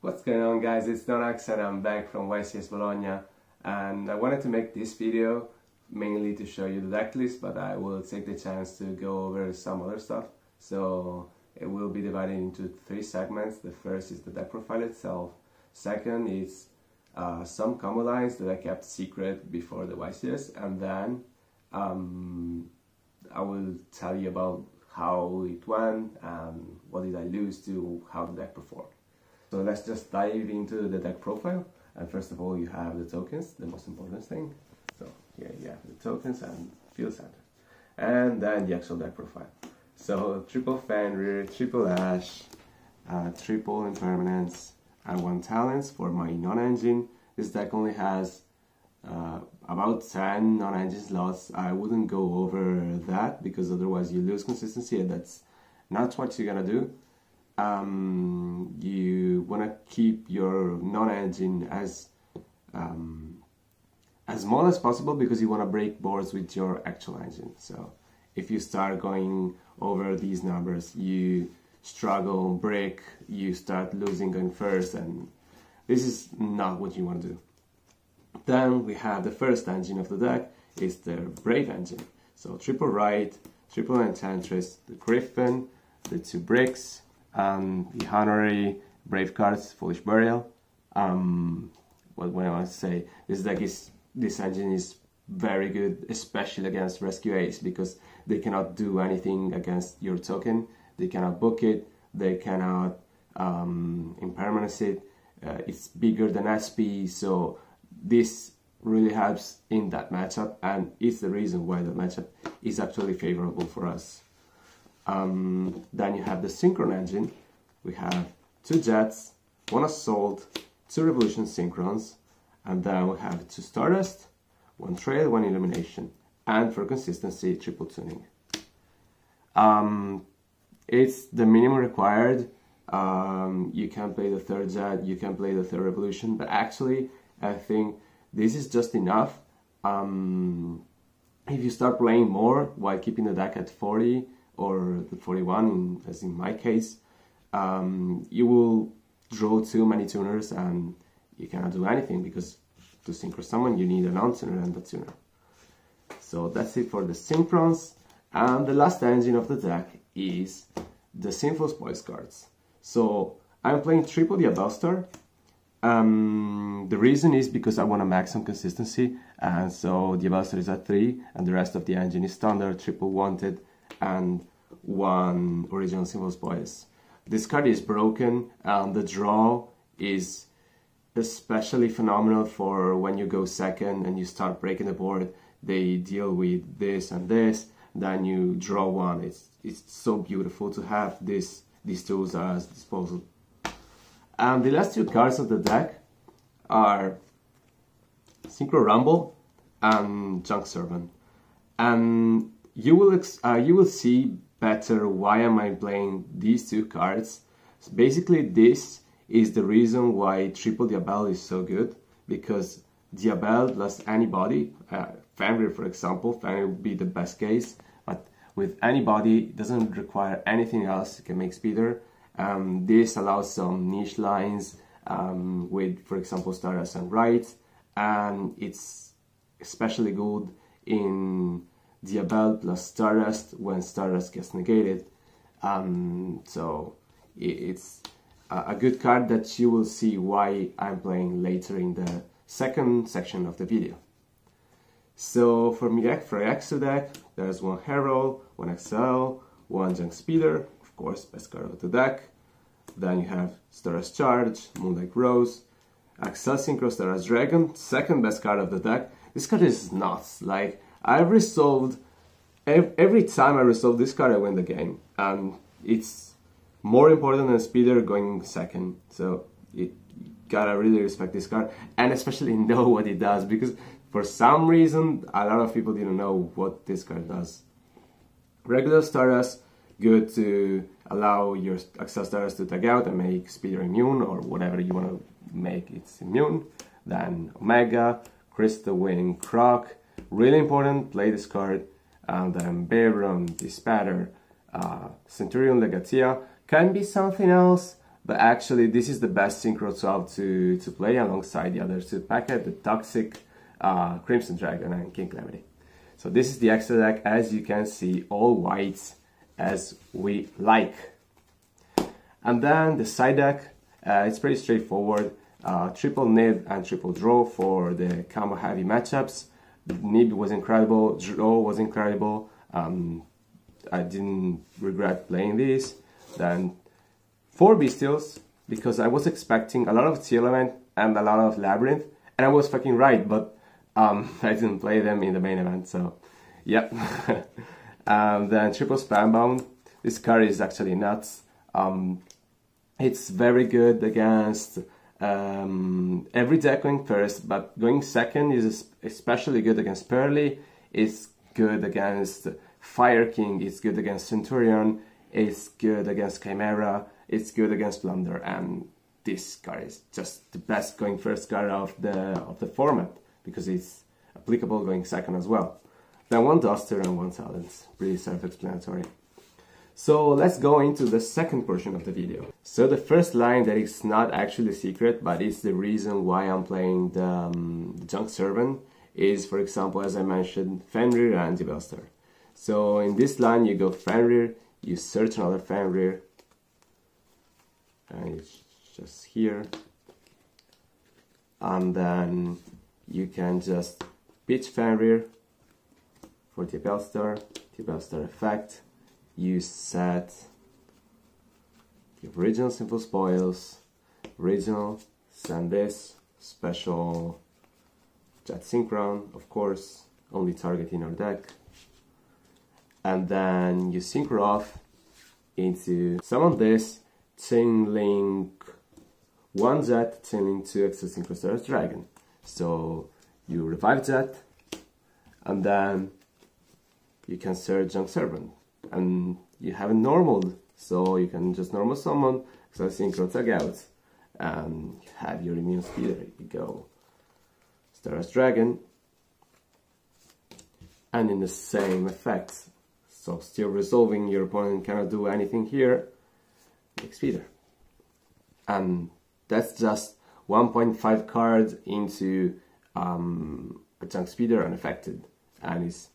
What's going on, guys? It's Donax and I'm back from YCS Bologna, and I wanted to make this video mainly to show you the deck list, but I will take the chance to go over some other stuff. So it will be divided into 3 segments. The first is the deck profile itself. Second is some combo lines that I kept secret before the YCS, and then I will tell you about how it went and what did I lose to how the deck performed. So let's just dive into the deck profile. And first of all, you have the tokens, the most important thing. So here you have the tokens and field center. And then the actual deck profile. So triple Fenrir, triple Ash, triple Impermanence, and 1 talents for my non-engine. This deck only has about 10 non-engine slots. I wouldn't go over that because otherwise you lose consistency, and that's not what you're gonna do. You want to keep your non-engine as small as possible because you want to break boards with your actual engine. So if you start going over these numbers, you struggle, break, you start losing going first, and this is not what you want to do. Then we have the first engine of the deck, is the Brave engine. So triple Right, triple Enchantress, the Griffin, the 2 bricks, the honorary Brave cards, Foolish Burial. What I want to say, this engine is very good, especially against Rescue Ace, because they cannot do anything against your token. They cannot book it, they cannot impermanence it. It's bigger than SP, so this really helps in that matchup, and it's the reason why the matchup is actually favorable for us. Then you have the Synchron engine. We have 2 Jets, 1 Assault, 2 Revolution Synchrons, and then we have 2 Stardust, 1 Trail, 1 Illumination, and for consistency, triple tuning. It's the minimum required. You can play the 3rd Jet, you can play the 3rd Revolution, but actually I think this is just enough. If you start playing more while keeping the deck at 40 or the 41, as in my case, you will draw too many tuners and you cannot do anything, because to synchro summon you need a non-tuner and a tuner. So that's it for the Synchrons. And the last engine of the deck is the Sinful Spoils cards. So I'm playing triple Diabellstar. The reason is because I want to max some consistency, and so Diabellstar is at 3 and the rest of the engine is standard, triple Wanted, and 1 original Sinful Spoils. This card is broken, and the draw is especially phenomenal for when you go second and you start breaking the board. They deal with this and this, then you draw 1. It's so beautiful to have these tools as disposal. And the last 2 cards of the deck are Synchro Rumble and Junk Servant. And you will see better why am I playing these 2 cards. So basically, this is the reason why triple Diabell is so good, because Diabell plus anybody, Fenrir for example, Fenrir would be the best case, but with anybody, it doesn't require anything else, it can make speeder. This allows some niche lines with, for example, Stardust and Right, and it's especially good in Diabell plus Stardust when Stardust gets negated. So it's a good card that you will see why I'm playing later in the second section of the video. So for my Exo deck, there's 1 Herald, 1 XL, 1 Junk Speeder, of course, best card of the deck. Then you have Stardust Charge, Moonlight Rose, XL Synchro Stardust Dragon, second best card of the deck. This card is nuts. Like, I've resolved, every time I resolve this card I win the game, and it's more important than Speeder going second. So you gotta really respect this card, and especially know what it does, because for some reason a lot of people didn't know what this card does. Regular Stardust, good to allow your XL Stardust to tag out and make Speeder immune, or whatever you want to make it's immune. Then Omega, Crystal Wing, Croc, really important, play this card. And then Bayron, Dispatter, Centurion Legatia, can be something else, but actually this is the best Synchro 12 to play alongside the other two packets, the Toxic, Crimson Dragon and King Calamity. So this is the extra deck, as you can see, all whites as we like. And then the side deck, it's pretty straightforward. Triple nib and triple draw for the combo heavy matchups. Nib was incredible, draw was incredible. I didn't regret playing this. Then 4 Bestials, because I was expecting a lot of Sea Element and a lot of Labyrinth, and I was fucking right, but I didn't play them in the main event, so yep. Then triple Spellbound. This card is actually nuts. It's very good against every deck going first, but going second is especially good against Pearly. It's good against Fire King, it's good against Centurion, it's good against Chimera, it's good against Plunder, and this card is just the best going first card of the format, because it's applicable going second as well. Then 1 Duster and 1 Silence, pretty self-explanatory. So let's go into the second portion of the video. So the first line that is not actually secret, but it's the reason why I'm playing the Junk Servant, is, for example, as I mentioned, Fenrir and Anti-Belster. So in this line you go Fenrir, you search another Fenrir, and it's just here, and then you can just pitch Fenrir for the Belster effect. You set the original Sinful Spoils, original, send this, special Jet Synchron, of course, only targeting our deck, and then you synchro off into summon this, chain link 1 Jet, chain link 2 extra Synchro Stardust Dragon. So you revive Jet, and then you can search Junk Servant. And you have a normal, so you can just normal summon, so synchro tag out, and you have your immune speeder. You go Stardust Dragon, and in the same effect, so still resolving, your opponent cannot do anything here, make speeder. And that's just 1.5 cards into a Junk Speeder unaffected, and it's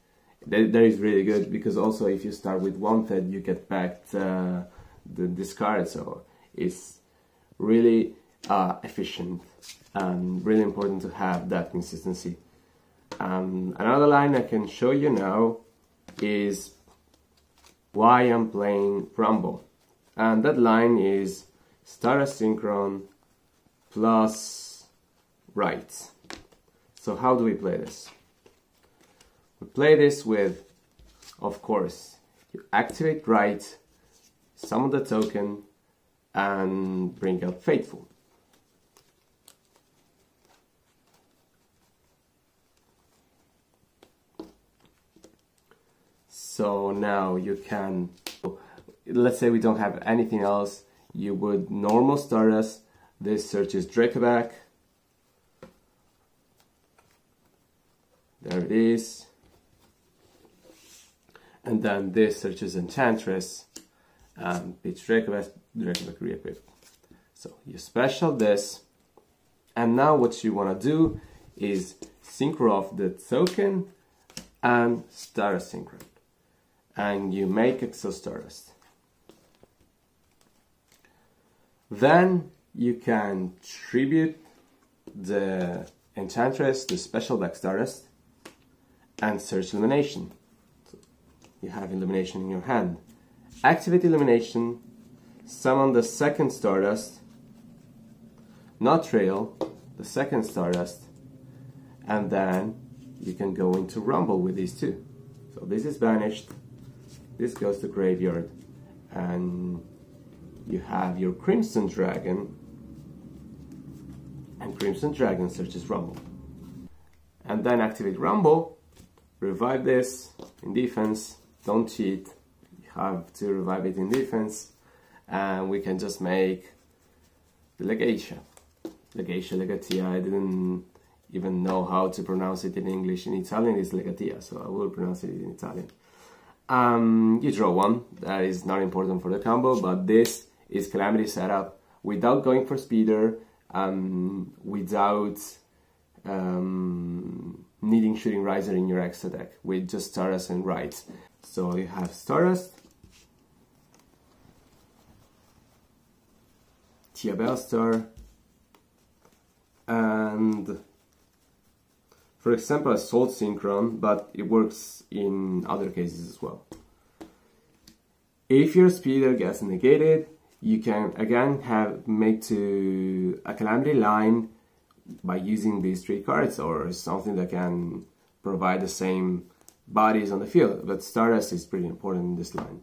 that is really good, because also if you start with Wanted, you get back the discard, so it's really efficient and really important to have that consistency. Another line I can show you now is why I'm playing Rumble, and that line is Stardust Synchron plus Right. So how do we play this? We play this with, of course, you activate Right, summon the token, and bring out Faithful. So now you can, let's say we don't have anything else, you would normal Stardust, this searches Dracoback, there it is. And then this searches Enchantress and pitch Dracoback re-equip. So you special this, and now what you want to do is synchro off the token and Stardust Synchron, and you make Exo Stardust. Then you can tribute the Enchantress, the special back Stardust, and search Illumination. You have Illumination in your hand. Activate Illumination, summon the second Stardust, not Trail, the second Stardust, and then you can go into Rumble with these two. So this is banished, this goes to graveyard, and you have your Crimson Dragon, and Crimson Dragon searches Rumble. And then activate Rumble, revive this in defense, don't cheat, you have to revive it in defense, and we can just make the Legatia, Legatia, I didn't even know how to pronounce it in English. In Italian it's Legatia, so I will pronounce it in Italian. You draw one, that is not important for the combo, but this is Calamity setup, without going for speeder, without needing Shooting Riser in your extra deck, with just Stardust and Rides. So you have Stardust, Tia Bellstar, and for example Assault Synchron, but it works in other cases as well. If your speeder gets negated, you can again make to a Calamity line by using these 3 cards, or something that can provide the same bodies on the field, but Stardust is pretty important in this line.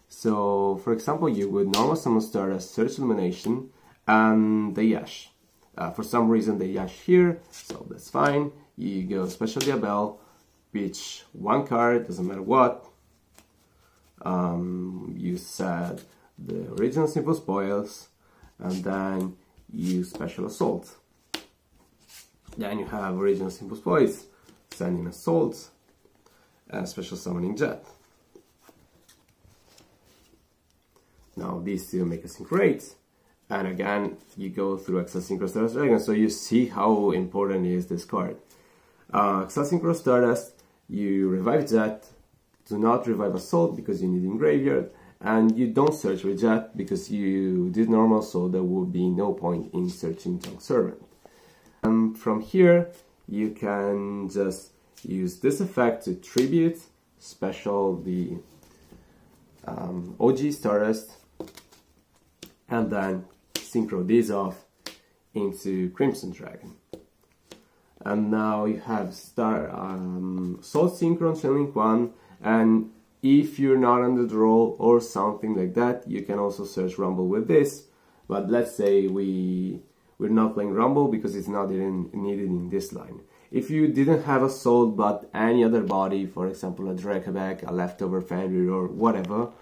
So for example, you would normal summon Stardust, search Illumination, and the Yash. For some reason the Yash here, so that's fine. You go Special Diabel, pitch 1 card, doesn't matter what. You set the original Simple Spoils, and then you Special Assault. Then you have original Simple Spoils, sending Assault, and Special Summoning Jet. Now these two make a Synchro 8, and again you go through Exile Synchro Stardust Dragon, so you see how important is this card. Exile Synchro Stardust, you revive Jet, do not revive Assault because you need in graveyard, and you don't search with Jet because you did normal, so there would be no point in searching Junk Servant. From here you can just use this effect to tribute special the OG Stardust, and then synchro these off into Crimson Dragon. And now you have Assault Synchron Chainlink 1, and if you're not on the draw or something like that, you can also search Rumble with this. But let's say we're not playing Rumble because it's not even needed in this line. If you didn't have Assault but any other body, for example a Drekabek, a leftover Fenrir or whatever,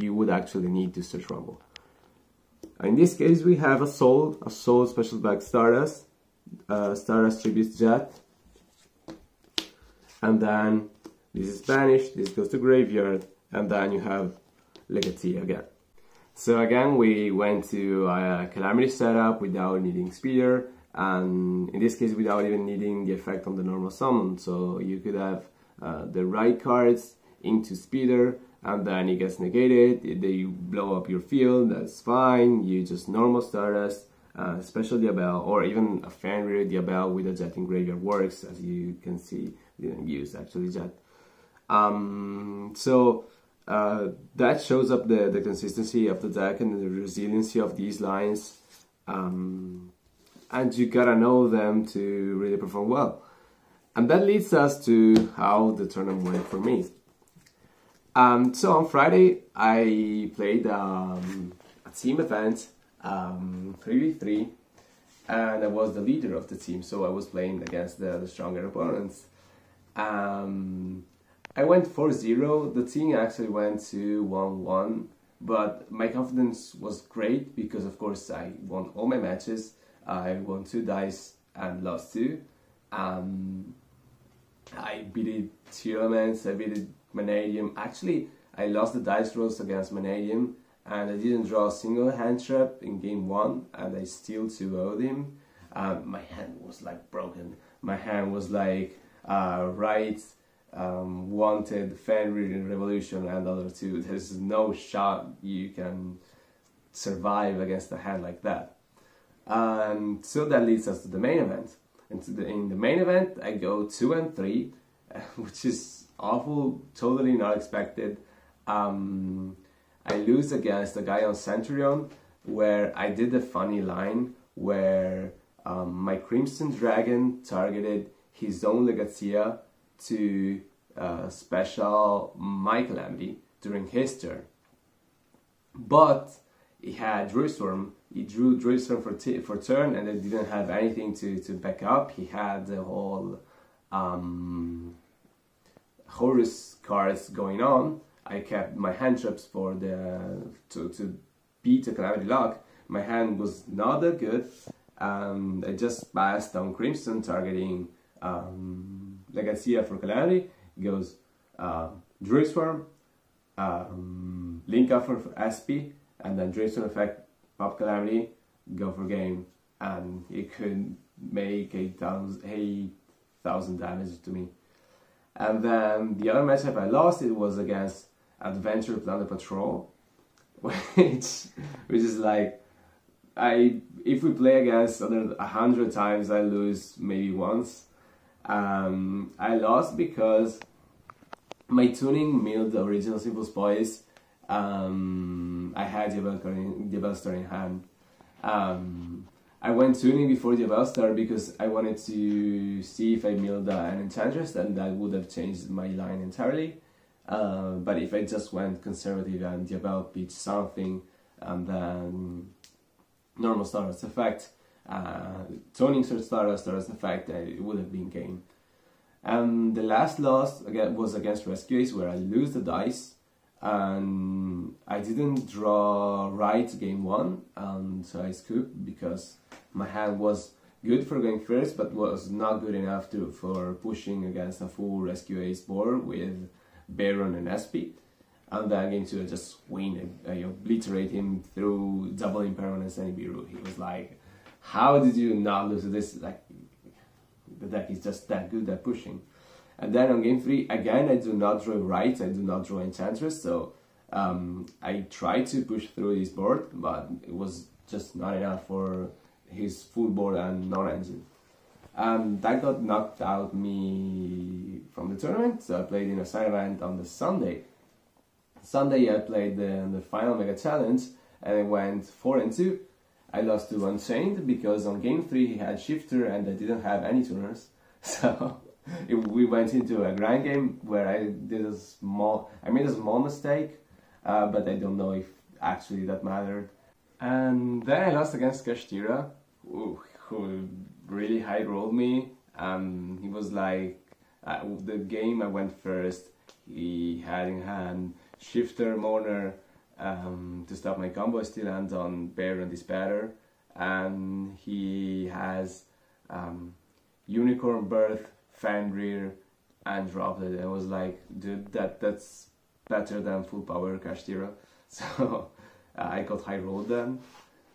you would actually need to search Rumble. In this case we have Assault Special Back Stardust, Stardust tributes Jet, and then this is banished, this goes to graveyard, and then you have Legacy again. So again we went to a Calamity setup without needing speeder, and in this case without even needing the effect on the normal summon. So you could have the right cards into speeder, and then it gets negated, they blow up your field, that's fine. You just normal Stardust, Special Diabel, or even a Fenrir Diabel with a Jet in graveyard works, as you can see, didn't use actually Jet. That shows up the consistency of the deck and the resiliency of these lines, and you gotta know them to really perform well. And that leads us to how the tournament went for me. So on Friday I played a team event, 3v3, and I was the leader of the team, so I was playing against the stronger opponents. I went 4-0, the team actually went to 1-1, but my confidence was great because of course I won all my matches. I won 2 dice and lost 2. I beat 2 elements, I beat Vanadium. Actually, I lost the dice rolls against Vanadium, and I didn't draw a single hand trap in game 1, and I still 2-0'd him. My hand was like broken. My hand was like wanted Fenrir in Revolution and other 2. There's no shot you can survive against a hand like that. So that leads us to the main event. And in the main event I go 2-3, which is awful, totally not expected. I lose against a guy on Centurion where I did a funny line where my Crimson Dragon targeted his own Legacia to special my Calamity during his turn. But he had Druidstorm, he drew Druidstorm for turn, and they didn't have anything to back up. He had the whole Horus cards going on. I kept my hand traps for to beat the Calamity lock. My hand was not that good. I just passed on Crimson targeting Legacia for Calamity. It goes Druidstorm, Link up for SP, and then Druidstorm effect pop Calamity, go for game, and he could make 8,000 damage to me. And then the other matchup I lost, it was against Adventure Planet Patrol, which is like, if we play against 100 times, I lose maybe once. I lost because my tuning milled the original Simple Spoils. I had Diabellstar in hand. I went tuning before Diabellstar because I wanted to see if I milled an Enchantress, and that would have changed my line entirely. But if I just went conservative and Diabell pitched something, and then normal Stardust effect, tuning Stardust effect, it would have been game. And the last loss was against Rescue Ace, where I lose the dice, and I didn't draw right game 1, and so I scooped because my hand was good for going first, but was not good enough for pushing against a full Rescue Ace board with Baron and SP. And then game 2 I just win and obliterate him through double impermanence and Ibiru. He was like, how did you not lose to this? Like, the deck is just that good at pushing. And then on game 3, again, I do not draw right, I do not draw Enchantress, so I tried to push through this board, but it was just not enough for his full board and non-engine. That got knocked out me from the tournament, so I played in a side event on the Sunday. Sunday I played the final Mega Challenge, and I went 4-2. I lost to Unchained because on game 3 he had Shifter and I didn't have any tuners. So we went into a grind game where I made a small mistake, but I don't know if actually that mattered. And then I lost against Kashtira, who really high rolled me. He was like, the game I went first, he had in hand Shifter, Mourner, to stop my combo. I still land on Baron Despatter, and he has Unicorn Birth, Fenrir, and dropped it. I was like, dude, that's better than full power Kashtira. So I got high rolled then.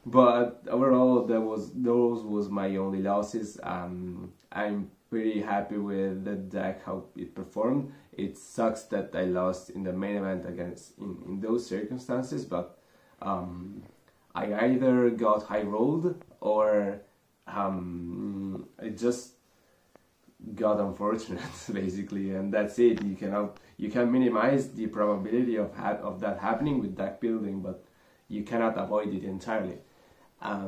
But overall, those was my only losses. I'm pretty happy with the deck, how it performed. It sucks that I lost in the main event against in those circumstances, but I either got high rolled or I just got unfortunate basically, and that's it. You can minimize the probability of that happening with deck building, but you cannot avoid it entirely. I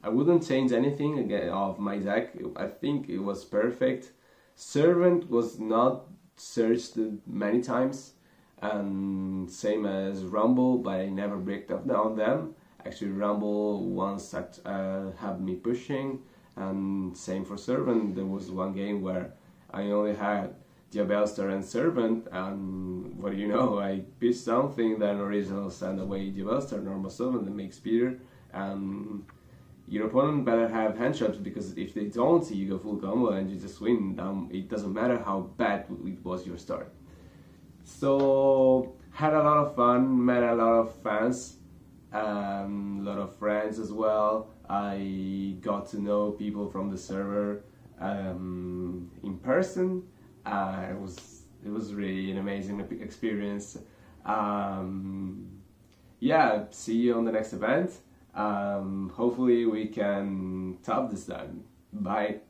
wouldn't change anything of my deck. I think it was perfect. Servant was not searched many times, and same as Rumble, but I never breaked up on them. Actually, Rumble once had me pushing, and same for Servant. There was one game where I only had Diabellstar and Servant, and what do you know, I pitched something, then original send away Diabellstar, normal Servant, and make speeder, and your opponent better have hand traps, because if they don't, you go full combo and you just win. It doesn't matter how bad it was your start. So, had a lot of fun, met a lot of fans, a lot of friends as well. I got to know people from the server in person. It was really an amazing experience. Yeah, see you on the next event. Hopefully we can top this time. Bye.